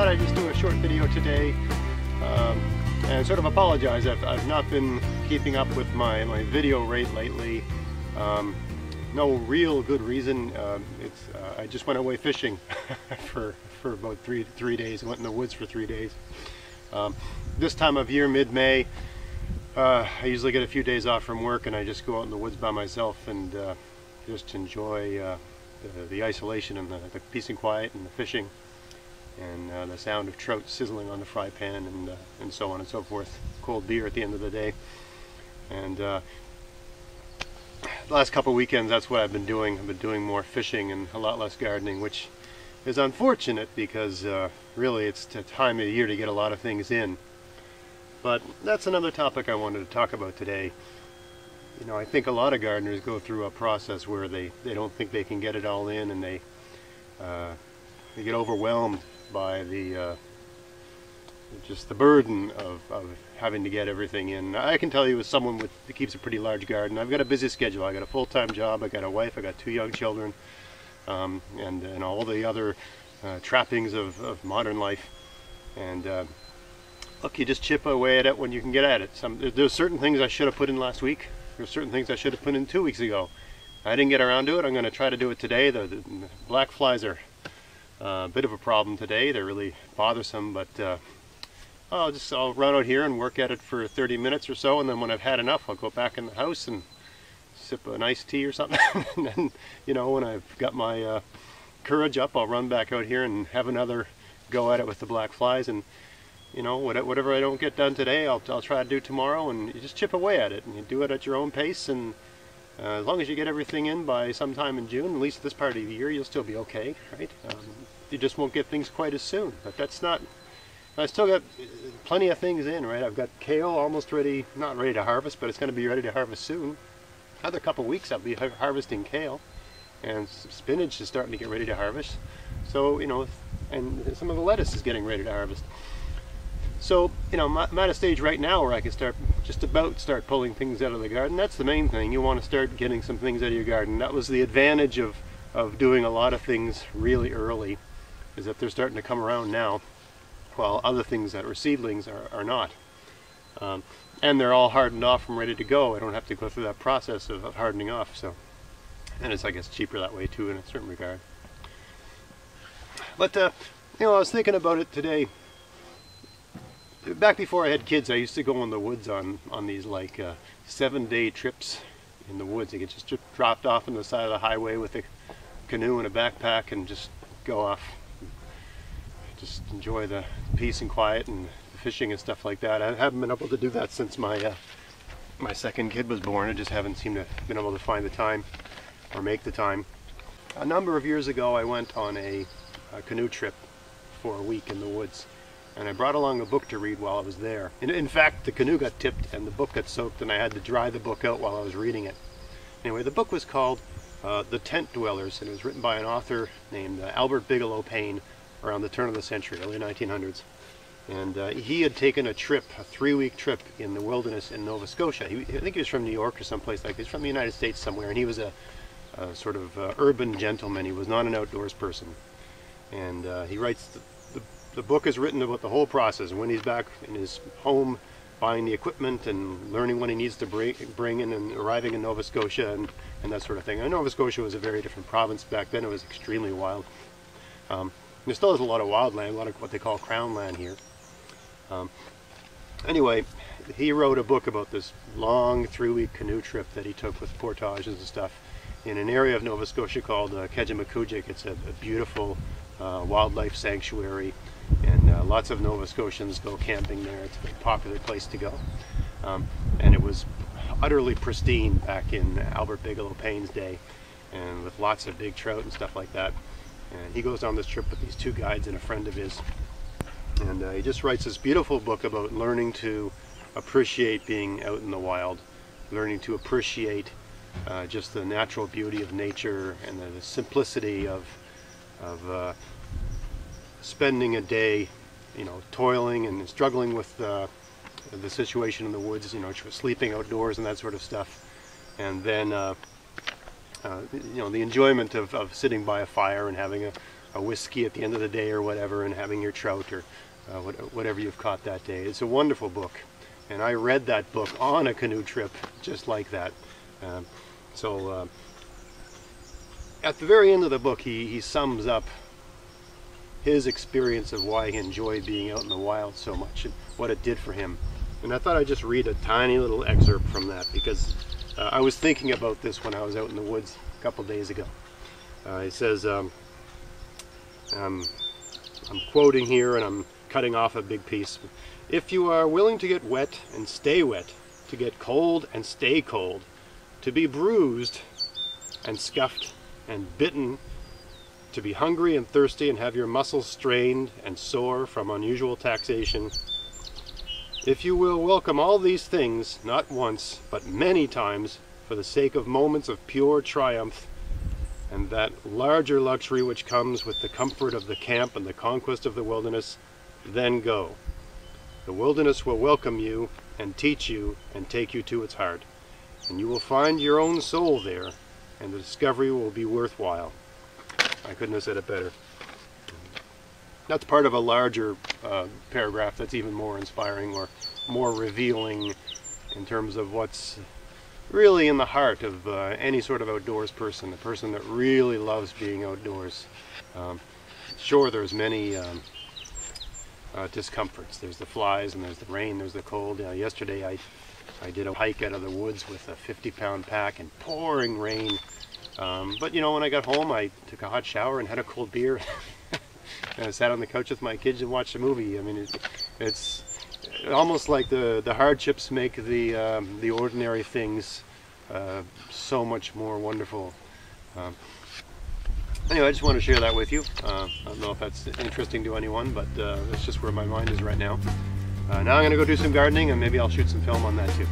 thought I'd just do a short video today and sort of apologize. I've not been keeping up with my video rate lately. No real good reason. I just went away fishing for about three days. I went in the woods for 3 days. This time of year, mid-May, I usually get a few days off from work and I just go out in the woods by myself and just enjoy the isolation and the peace and quiet and the fishing and the sound of trout sizzling on the fry pan and so on and so forth. Cold beer at the end of the day. And the last couple of weekends, that's what I've been doing. I've been doing more fishing and a lot less gardening, which is unfortunate because really it's the time of the year to get a lot of things in. But that's another topic I wanted to talk about today. You know, I think a lot of gardeners go through a process where they don't think they can get it all in, and they get overwhelmed by just the burden of having to get everything in. I can tell you, as someone that keeps a pretty large garden, I've got a busy schedule. I got a full-time job, I got a wife, I got 2 young children, and all the other trappings of modern life. And look, you just chip away at it when you can get at it. There's certain things I should have put in last week. There's certain things I should have put in 2 weeks ago. I didn't get around to it. I'm going to try to do it today. The black flies are a bit of a problem today. They're really bothersome, but I'll run out here and work at it for 30 minutes or so, and then when I've had enough, I'll go back in the house and sip an iced tea or something. And then, you know, when I've got my courage up, I'll run back out here and have another go at it with the black flies. And you know, whatever I don't get done today, I'll try to do tomorrow, and you just chip away at it, and you do it at your own pace, and as long as you get everything in by sometime in June, at least this part of the year, you'll still be okay, right? You just won't get things quite as soon, but that's not, I still got plenty of things in, right? I've got kale almost ready, not ready to harvest, but it's going to be ready to harvest soon. Another couple weeks I'll be harvesting kale, and spinach is starting to get ready to harvest. So, you know, and some of the lettuce is getting ready to harvest. So, you know, I'm at a stage right now where I can start pulling things out of the garden. That's the main thing. You want to start getting some things out of your garden. That was the advantage of doing a lot of things really early, is that they're starting to come around now, while other things that are seedlings are not. And they're all hardened off and ready to go. I don't have to go through that process of hardening off. So, and it's, I guess, cheaper that way too in a certain regard. But, you know, I was thinking about it today. Back before I had kids, I used to go in the woods on these like 7-day trips in the woods. You get just dropped off on the side of the highway with a canoe and a backpack and just go off. Just enjoy the peace and quiet and the fishing and stuff like that. I haven't been able to do that since my second kid was born. I just haven't seemed to have been able to find the time or make the time. A number of years ago, I went on a canoe trip for a week in the woods. And I brought along a book to read while I was there. In fact, the canoe got tipped and the book got soaked, and I had to dry the book out while I was reading it. Anyway, the book was called The Tent Dwellers, and it was written by an author named Bigelow Paine around the turn of the century, early 1900s. And he had taken a trip, a 3-week trip in the wilderness in Nova Scotia. I think he was from New York or someplace like this. He's from the United States somewhere, and he was a sort of urban gentleman. He was not an outdoors person. And he writes the book is written about the whole process, when he's back in his home buying the equipment and learning what he needs to bring in and arriving in Nova Scotia and that sort of thing. And Nova Scotia was a very different province back then. It was extremely wild. There still is a lot of wildland, a lot of what they call crown land here. Anyway, he wrote a book about this long 3-week canoe trip that he took with portages and stuff in an area of Nova Scotia called Kejimkujik. It's a beautiful wildlife sanctuary, and lots of Nova Scotians go camping there. It's a very popular place to go, and it was utterly pristine back in Bigelow Paine's day, and with lots of big trout and stuff like that. And he goes on this trip with these 2 guides and a friend of his, and he just writes this beautiful book about learning to appreciate being out in the wild, learning to appreciate just the natural beauty of nature and the simplicity of spending a day, you know, toiling and struggling with the situation in the woods, you know, sleeping outdoors and that sort of stuff, and then you know, the enjoyment of sitting by a fire and having a whiskey at the end of the day or whatever, and having your trout or whatever you've caught that day. It's a wonderful book, and I read that book on a canoe trip just like that. At the very end of the book, he sums up his experience of why he enjoyed being out in the wild so much and what it did for him. And I thought I'd just read a tiny little excerpt from that, because I was thinking about this when I was out in the woods a couple days ago. He says, I'm quoting here and I'm cutting off a big piece. If you are willing to get wet and stay wet, to get cold and stay cold, to be bruised and scuffed and bitten, to be hungry and thirsty and have your muscles strained and sore from unusual taxation, if you will welcome all these things, not once, but many times, for the sake of moments of pure triumph, and that larger luxury which comes with the comfort of the camp and the conquest of the wilderness, then go. The wilderness will welcome you and teach you and take you to its heart, and you will find your own soul there, and the discovery will be worthwhile. I couldn't have said it better. That's part of a larger paragraph that's even more inspiring or more revealing in terms of what's really in the heart of any sort of outdoors person, a person that really loves being outdoors. Sure, there's many discomforts. There's the flies, and there's the rain, there's the cold. Yesterday I did a hike out of the woods with a 50-pound pack and pouring rain. But when I got home, I took a hot shower and had a cold beer. And I sat on the couch with my kids and watched a movie. I mean, it's almost like the hardships make the ordinary things so much more wonderful. Anyway, I just want to share that with you. I don't know if that's interesting to anyone, but that's just where my mind is right now. Now I'm going to go do some gardening, and maybe I'll shoot some film on that too.